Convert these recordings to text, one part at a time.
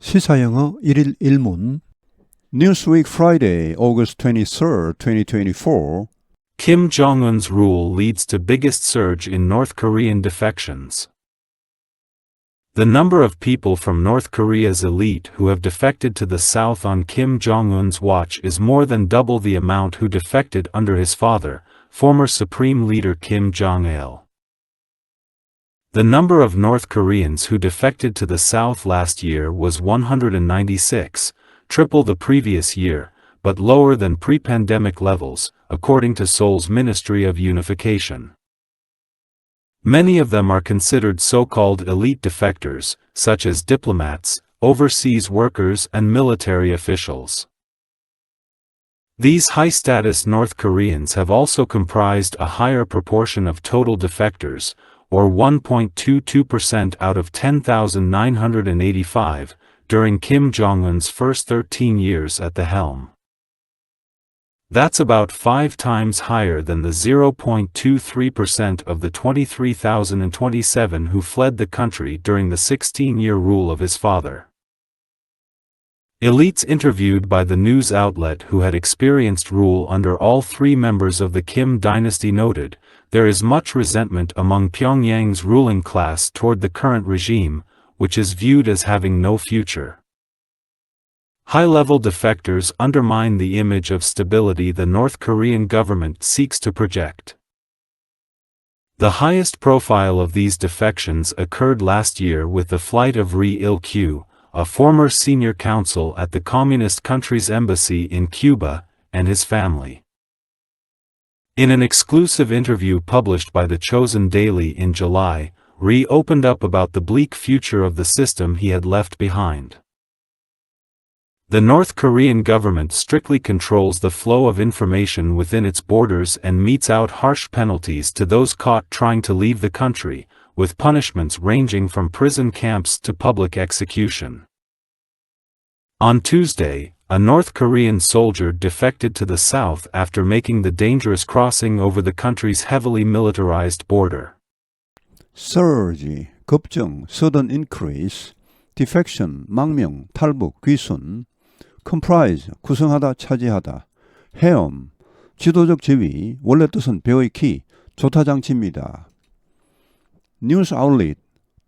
시사영어 1일 1문 Newsweek Friday, August 23, 2024 Kim Jong-un's rule leads to biggest surge in North Korean defections. The number of people from North Korea's elite who have defected to the South on Kim Jong-un's watch is more than double the amount who defected under his father, former Supreme Leader Kim Jong-il. The number of North Koreans who defected to the South last year was 196, triple the previous year, but lower than pre-pandemic levels, according to Seoul's Ministry of Unification. Many of them are considered so-called elite defectors, such as diplomats, overseas workers and military officials. These high-status North Koreans have also comprised a higher proportion of total defectors, or 1.22% out of 10,985, during Kim Jong-un's first 13 years at the helm. That's about 5 times higher than the 0.23% of the 23,027 who fled the country during the 16-year rule of his father. Elites interviewed by the news outlet who had experienced rule under all three members of the Kim dynasty noted, there is much resentment among Pyongyang's ruling class toward the current regime, which is viewed as having no future. High-level defectors undermine the image of stability the North Korean government seeks to project. The highest profile of these defections occurred last year with the flight of Ri Il-kyu, a former senior counsel at the communist country's embassy in Cuba, and his family. In an exclusive interview published by The Chosen Daily in July, Ri opened up about the bleak future of the system he had left behind. The North Korean government strictly controls the flow of information within its borders and metes out harsh penalties to those caught trying to leave the country, with punishments ranging from prison camps to public execution. On Tuesday, a North Korean soldier defected to the south after making the dangerous crossing over the country's heavily militarized border. Surge, 급증, sudden increase, defection, 망명, 탈북, 귀순, comprise, 구성하다, 차지하다, 헤엄, 지도적 지위, 원래 뜻은 배의 키, 조타장치입니다. News outlet,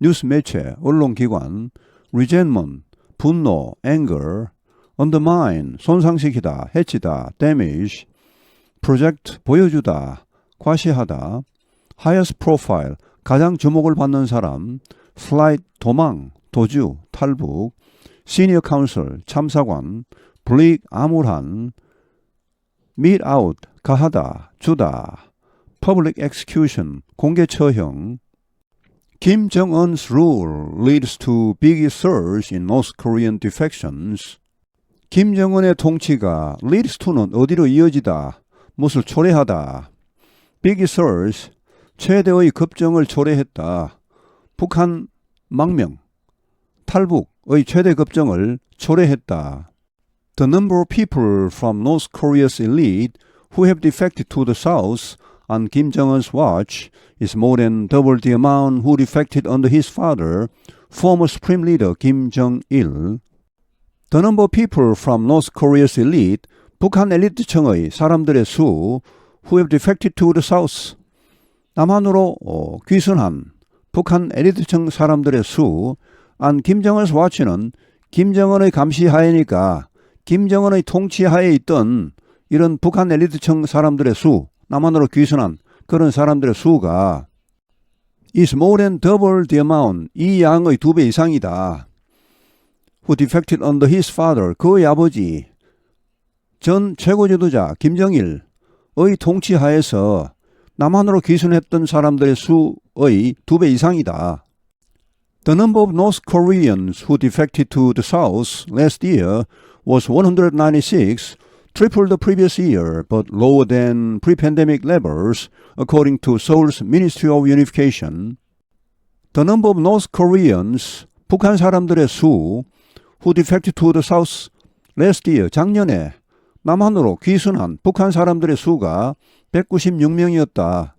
뉴스 매체, 언론기관, resentment, 분노, anger, undermine, 손상시키다, 해치다, damage, project, 보여주다, 과시하다, highest profile, 가장 주목을 받는 사람, flight, 도망, 도주, 탈북, senior counsel, 참사관, bleak, 암울한, mete out, 가하다, 주다, public execution, 공개 처형. Kim Jong-un's rule leads to big surge in North Korean defections. 김정은의 통치가 leads to는 어디로 이어지다, 무엇을 초래하다. big surge, 최대의 급증을 초래했다. 북한 망명, 탈북의 최대 급증을 초래했다. The number of people from North Korea's elite who have defected to the South on Kim Jong-un's watch is more than double the amount who defected under his father, former Supreme Leader Kim Jong-il. The number of people from North Korea's elite, 북한 엘리트층의 사람들의 수, who have defected to the South, 남한으로 귀순한 북한 엘리트층 사람들의 수, on Kim Jong-un's watch는 김정은의 감시하에니까 김정은의 통치하에 있던 이런 북한 엘리트층 사람들의 수, 남한으로 귀순한 그런 사람들의 수가 is more than double the amount, 이 양의 2배 이상이다. who defected under his father, 그의 아버지 전 최고지도자 김정일의 통치하에서 남한으로 귀순했던 사람들의 수의 2배 이상이다. The number of North Koreans who defected to the South last year was 196, triple the previous year, but lower than pre-pandemic levels, according to Seoul's Ministry of Unification. The number of North Koreans, 북한 사람들의 수, who defected to the South last year, 작년에 남한으로 귀순한 북한 사람들의 수가 196명이었다.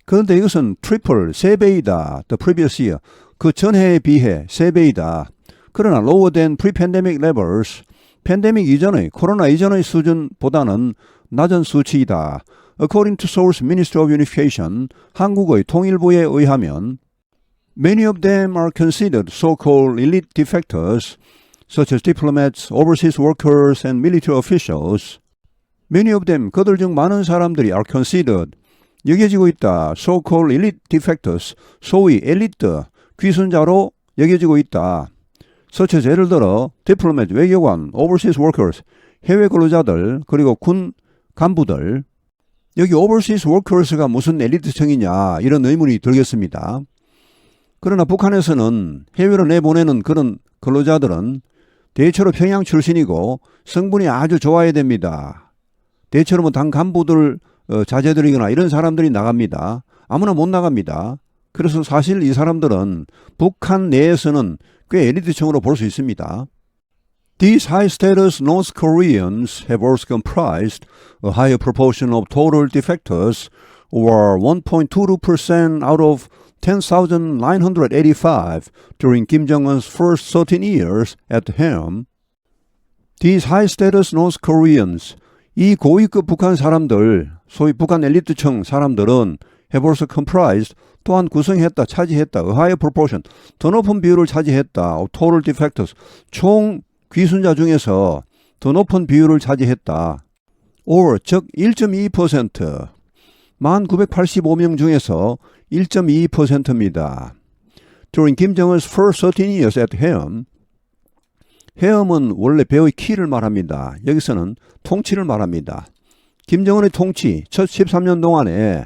그런데 이것은 triple, 3배이다. The previous year, 그 전해에 비해 3배이다. 그러나 lower than pre-pandemic levels, 팬데믹 이전의 코로나 이전의 수준보다는 낮은 수치이다. According to Seoul's Ministry of Unification, 한국의 통일부에 의하면 many of them are considered so-called elite defectors, such as diplomats, overseas workers, and military officials. Many of them, 그들 중 많은 사람들이 are considered, 여겨지고 있다. So-called elite defectors, 소위 엘리트, 귀순자로 여겨지고 있다. such as 예를 들어 diplomats, 외교관, overseas workers, 해외 근로자들, 그리고 군 간부들. 여기 overseas workers가 무슨 엘리트층이냐 이런 의문이 들겠습니다. 그러나 북한에서는 해외로 내보내는 그런 근로자들은 대체로 평양 출신이고 성분이 아주 좋아야 됩니다. 대체로 뭐 당 간부들 자제들이거나 이런 사람들이 나갑니다. 아무나 못 나갑니다. 그래서 사실 이 사람들은 북한 내에서는 꽤 엘리트층으로 볼 수 있습니다. These high-status North Koreans have also comprised a higher proportion of total defectors, or 1.22% out of 10,985 during Kim Jong-un's first 13 years at the helm. These high-status North Koreans, 이 고위급 북한 사람들, 소위 북한 엘리트층 사람들은 have also comprised, 또한 구성했다, 차지했다, a higher proportion, 더 높은 비율을 차지했다, of total defectors, 총 귀순자 중에서 더 높은 비율을 차지했다. or, 즉 1.2%, 1985명 중에서 1.2%입니다. During Kim Jong-un's first 13 years at helm, helm은 원래 배의 키를 말합니다. 여기서는 통치를 말합니다. 김정은의 통치 첫 13년 동안에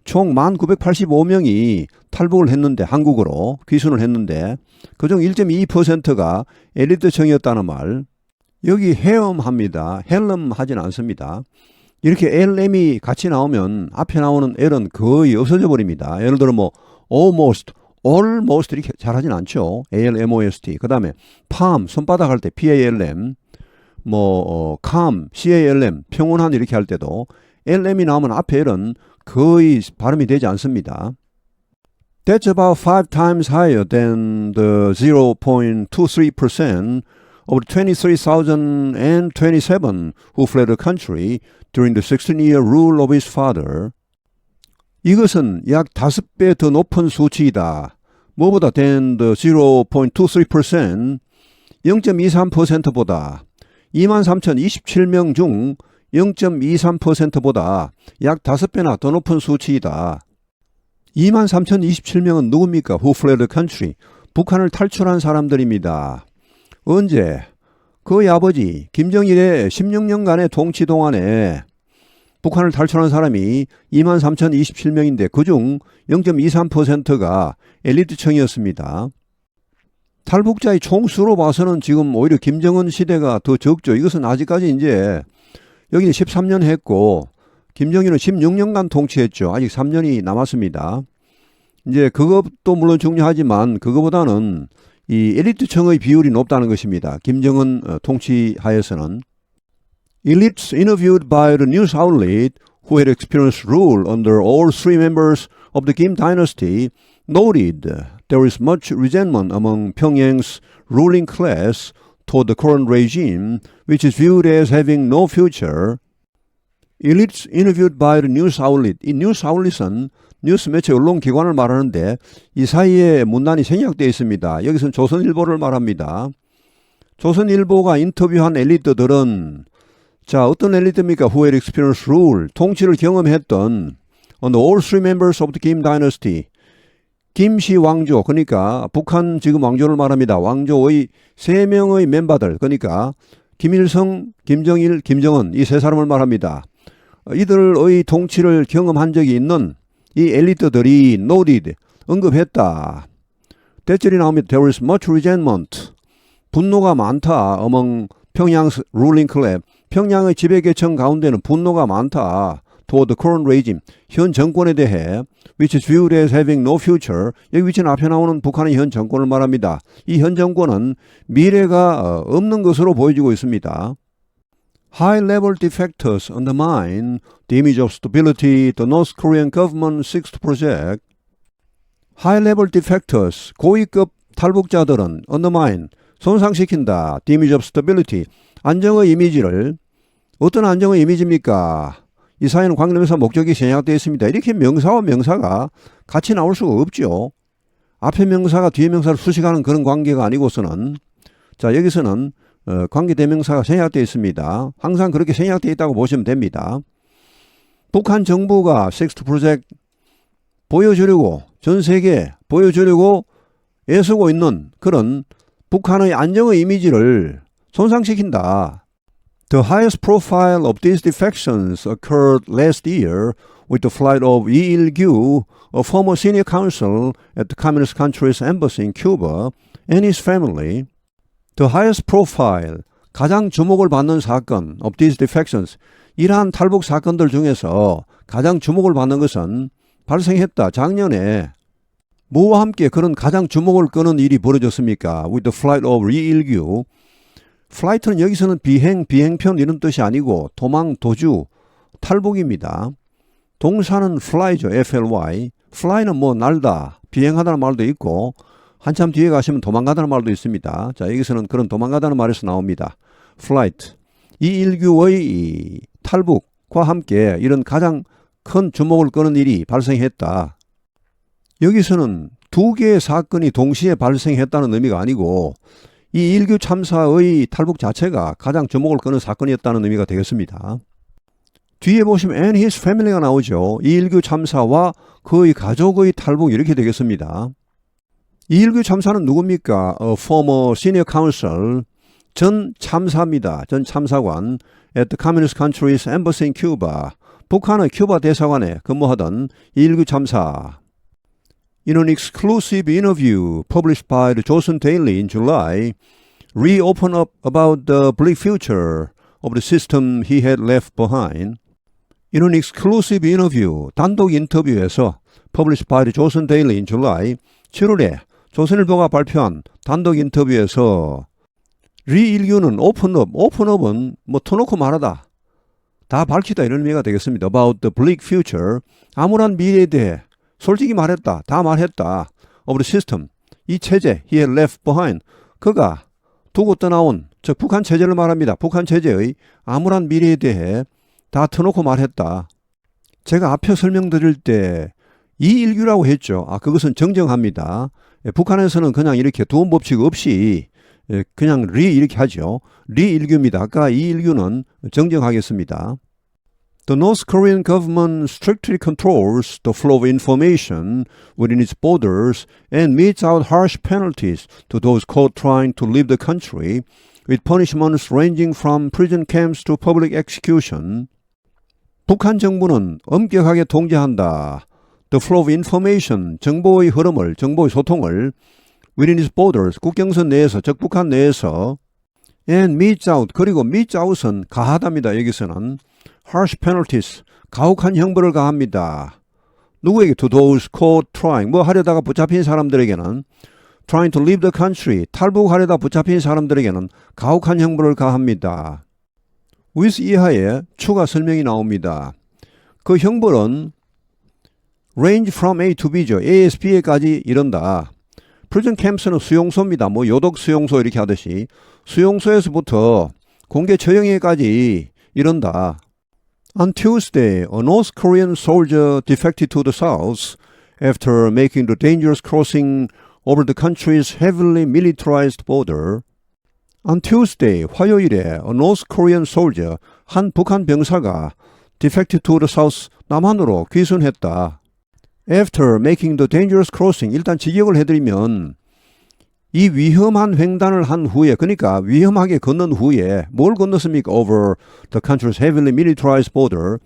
총 1985명이 탈북을 했는데, 한국으로 귀순을 했는데 그중 1.2%가 엘리트층이었다는 말. 여기 해엄합니다. 헬름 하진 않습니다. 이렇게 LM이 같이 나오면 앞에 나오는 L은 거의 없어져 버립니다. 예를 들어 뭐 almost, almost 이렇게 잘하진 않죠. ALMOST. 그 다음에 palm, 손바닥 할 때 PALM, calm, CALM, 평온한 이렇게 할 때도 LM이 나오면 앞에 L은 거의 발음이 되지 않습니다. That's about 5 times higher than the 0.23% of the 23,027 who fled the country during the 16-year rule of his father. 이것은 약 5배 더 높은 수치이다. 뭐보다 than the 0.23%, 0.23%보다 23,027명 중 0.23%보다 약 5배나 더 높은 수치이다. 23,027명은 누굽니까? Who fled the country. 북한을 탈출한 사람들입니다. 언제? 그의 아버지 김정일의 16년간의 통치 동안에 북한을 탈출한 사람이 23,027명인데 그중 0.23%가 엘리트층이었습니다. 탈북자의 총수로 봐서는 지금 오히려 김정은 시대가 더 적죠. 이것은 아직까지 이제 여기는 13년 했고 김정일은 16년간 통치했죠. 아직 3년이 남았습니다. 이제 그것도 물론 중요하지만 그거보다는 이 엘리트층의 비율이 높다는 것입니다. 김정은 통치하에서는. Elites interviewed by the news outlet who had experienced rule under all three members of the Kim dynasty noted there is much resentment among Pyongyang's ruling class toward the current regime, which is viewed as having no future. Elites interviewed by the news outlet. 이 뉴스 아울렛은 뉴스 매체 언론기관을 말하는데 이 사이에 문단이 생략되어 있습니다. 여기서는 조선일보를 말합니다. 조선일보가 인터뷰한 엘리트들은 자, 어떤 엘리트입니까? Who had experienced rule, 통치를 경험했던 on all three members of the Kim dynasty. 김씨 왕조, 그러니까 북한 지금 왕조를 말합니다. 왕조의 3명의 멤버들, 그러니까 김일성, 김정일, 김정은 이 세 사람을 말합니다. 이들의 통치를 경험한 적이 있는 이 엘리트들이 noted, 언급했다. 대절이 나옵니다. There is much resentment. 분노가 많다. among 평양's ruling class. 평양의 지배계층 가운데는 분노가 많다. toward the current regime. 현 정권에 대해 which is viewed as having no future. 여기 위치는 앞에 나오는 북한의 현 정권을 말합니다. 이 현 정권은 미래가 없는 것으로 보여지고 있습니다. High-level defectors undermine the image of stability the North Korean government seeks to project. High-level defectors, 고위급 탈북자들은 undermine, 손상시킨다. damage of stability. 안정의 이미지를 어떤 안정의 이미지입니까? 이 사회는 관계대명사 목적이 생략되어 있습니다. 이렇게 명사와 명사가 같이 나올 수가 없죠. 앞에 명사가 뒤에 명사를 수식하는 그런 관계가 아니고서는 자 여기서는 관계대명사가 생략되어 있습니다. 항상 그렇게 생략되어 있다고 보시면 됩니다. 북한 정부가 섹스트 프로젝트 보여주려고 전 세계에 보여주려고 애쓰고 있는 그런 북한의 안정의 이미지를 손상시킨다. The highest profile of these defections occurred last year with the flight of Lee Il-gyu, a former senior counsel at the Communist country's embassy in Cuba, and his family. The highest profile, 가장 주목을 받는 사건 of these defections, 이러한 탈북 사건들 중에서 가장 주목을 받는 것은 발생했다. 작년에 뭐와 함께 그런 가장 주목을 끄는 일이 벌어졌습니까? With the flight of Lee Il-gyu. 플라이트는 여기서는 비행편 이런 뜻이 아니고 도망, 도주, 탈북입니다. 동사는 fly죠. fly. fly는 뭐 날다, 비행하다는 말도 있고 한참 뒤에 가시면 도망가다는 말도 있습니다. 자, 여기서는 그런 도망가다는 말에서 나옵니다. flight. 이 일규의 탈북과 함께 이런 가장 큰 주목을 끄는 일이 발생했다. 여기서는 두 개의 사건이 동시에 발생했다는 의미가 아니고 이 일규 참사의 탈북 자체가 가장 주목을 끄는 사건이었다는 의미가 되겠습니다. 뒤에 보시면 and his family가 나오죠. 이 일규 참사와 그의 가족의 탈북 이렇게 되겠습니다. 이 일규 참사는 누굽니까? A former senior counsel, 전 참사입니다. 전 참사관 at the Communist country's embassy in Cuba, 북한의 큐바 대사관에 근무하던 이 일규 참사. In an exclusive interview published by the Joseon Daily in July, Lee opened up about the bleak future of the system he had left behind. In an exclusive interview, 단독 인터뷰에서 published by the Joseon Daily in July, 7월에 조선일보가 발표한 단독 인터뷰에서 리 일규는 openup은 뭐 터놓고 말하다, 다 밝히다 이런 의미가 되겠습니다. About the bleak future, 암울한 미래에 대해 솔직히 말했다. 다 말했다. Of the system. 이 체제, he had left behind. 그가 두고 떠나온, 즉 북한 체제를 말합니다. 북한 체제의 암울한 미래에 대해 다 터놓고 말했다. 제가 앞에 설명드릴 때 이 일규라고 했죠. 그것은 정정합니다. 북한에서는 그냥 이렇게 두음 법칙 없이 그냥 리 이렇게 하죠. 리 일규입니다. 아까 이 일규는 정정하겠습니다. The North Korean government strictly controls the flow of information within its borders and metes out harsh penalties to those caught trying to leave the country, with punishments ranging from prison camps to public execution. 북한 정부는 엄격하게 통제한다. The flow of information, 정보의 흐름을, 정보의 소통을 within its borders, 국경선 내에서, 즉 북한 내에서 and metes out, 그리고 metes out은 가하답니다. 여기서는 harsh penalties, 가혹한 형벌을 가합니다. 누구에게? To those caught trying, 뭐 하려다가 붙잡힌 사람들에게는 trying to leave the country, 탈북하려다 붙잡힌 사람들에게는 가혹한 형벌을 가합니다. with 이하에 추가 설명이 나옵니다. 그 형벌은 range from A to B죠. A에서 B에까지 이른다. prison camps는 수용소입니다. 뭐 요독 수용소 이렇게 하듯이 수용소에서부터 공개 처형에까지 이른다. On Tuesday, a North Korean soldier defected to the south after making the dangerous crossing over the country's heavily militarized border. On Tuesday, 화요일에 a North Korean soldier, 한 북한 병사가 defected to the south, 남한으로 귀순했다. After making the dangerous crossing, 일단 직역을 해드리면 이 위험한 횡단을 한 후에, 그러니까 위험하게 건넌 후에 뭘 건넜습니까? Over the country's heavily militarized border.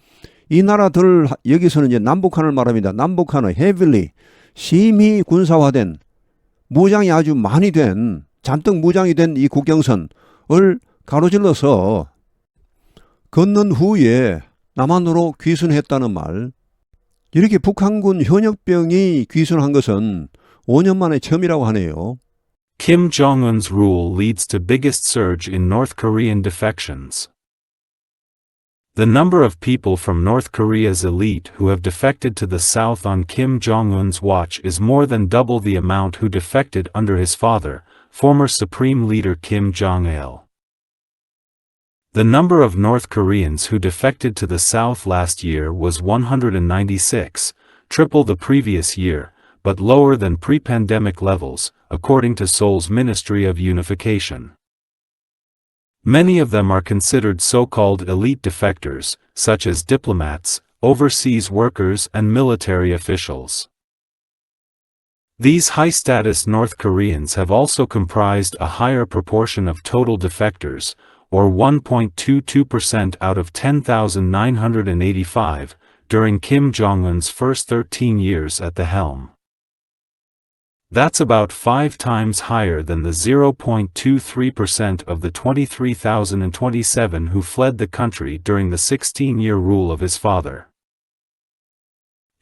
이 나라들, 여기서는 이제 남북한을 말합니다. 남북한의 heavily, 심히 군사화된, 무장이 아주 많이 된, 잔뜩 무장이 된 이 국경선을 가로질러서 건넌 후에 남한으로 귀순했다는 말. 이렇게 북한군 현역병이 귀순한 것은 5년 만에 처음이라고 하네요. Kim Jong-un's rule leads to biggest surge in North Korean defections. The number of people from North Korea's elite who have defected to the south on Kim Jong-un's watch is more than double the amount who defected under his father, former Supreme Leader Kim Jong-il. The number of North Koreans who defected to the South last year was 196, triple the previous year, but lower than pre-pandemic levels, according to Seoul's Ministry of Unification. Many of them are considered so-called elite defectors, such as diplomats, overseas workers and military officials. These high-status North Koreans have also comprised a higher proportion of total defectors, or 1.22% out of 10,985, during Kim Jong-un's first 13 years at the helm. That's about 5 times higher than the 0.23% of the 23,027 who fled the country during the 16-year rule of his father.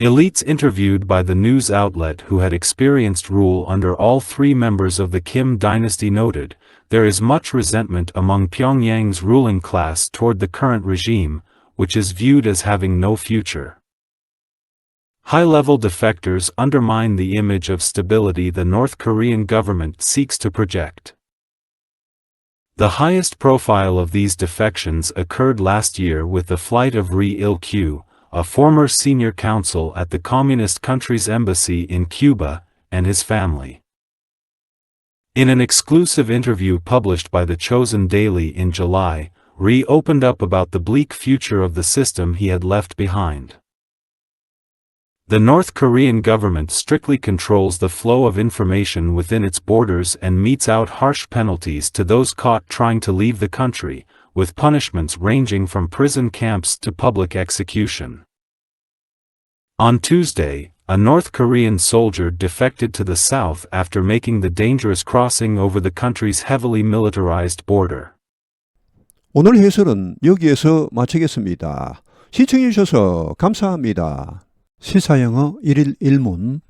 Elites interviewed by the news outlet who had experienced rule under all three members of the Kim dynasty noted, there is much resentment among Pyongyang's ruling class toward the current regime, which is viewed as having no future. High-level defectors undermine the image of stability the North Korean government seeks to project. The highest profile of these defections occurred last year with the flight of Ri Il-kyu, a former senior counsel at the communist country's embassy in Cuba, and his family. In an exclusive interview published by The Chosen Daily in July, Ri opened up about the bleak future of the system he had left behind. The North Korean government strictly controls the flow of information within its borders and metes out harsh penalties to those caught trying to leave the country, with punishments ranging from prison camps to public execution. On Tuesday, a North Korean soldier defected to the south after making the dangerous crossing over the country's heavily militarized border. 오늘 해설은 여기에서 마치겠습니다. 시청해 주셔서 감사합니다. 시사영어 1일 1문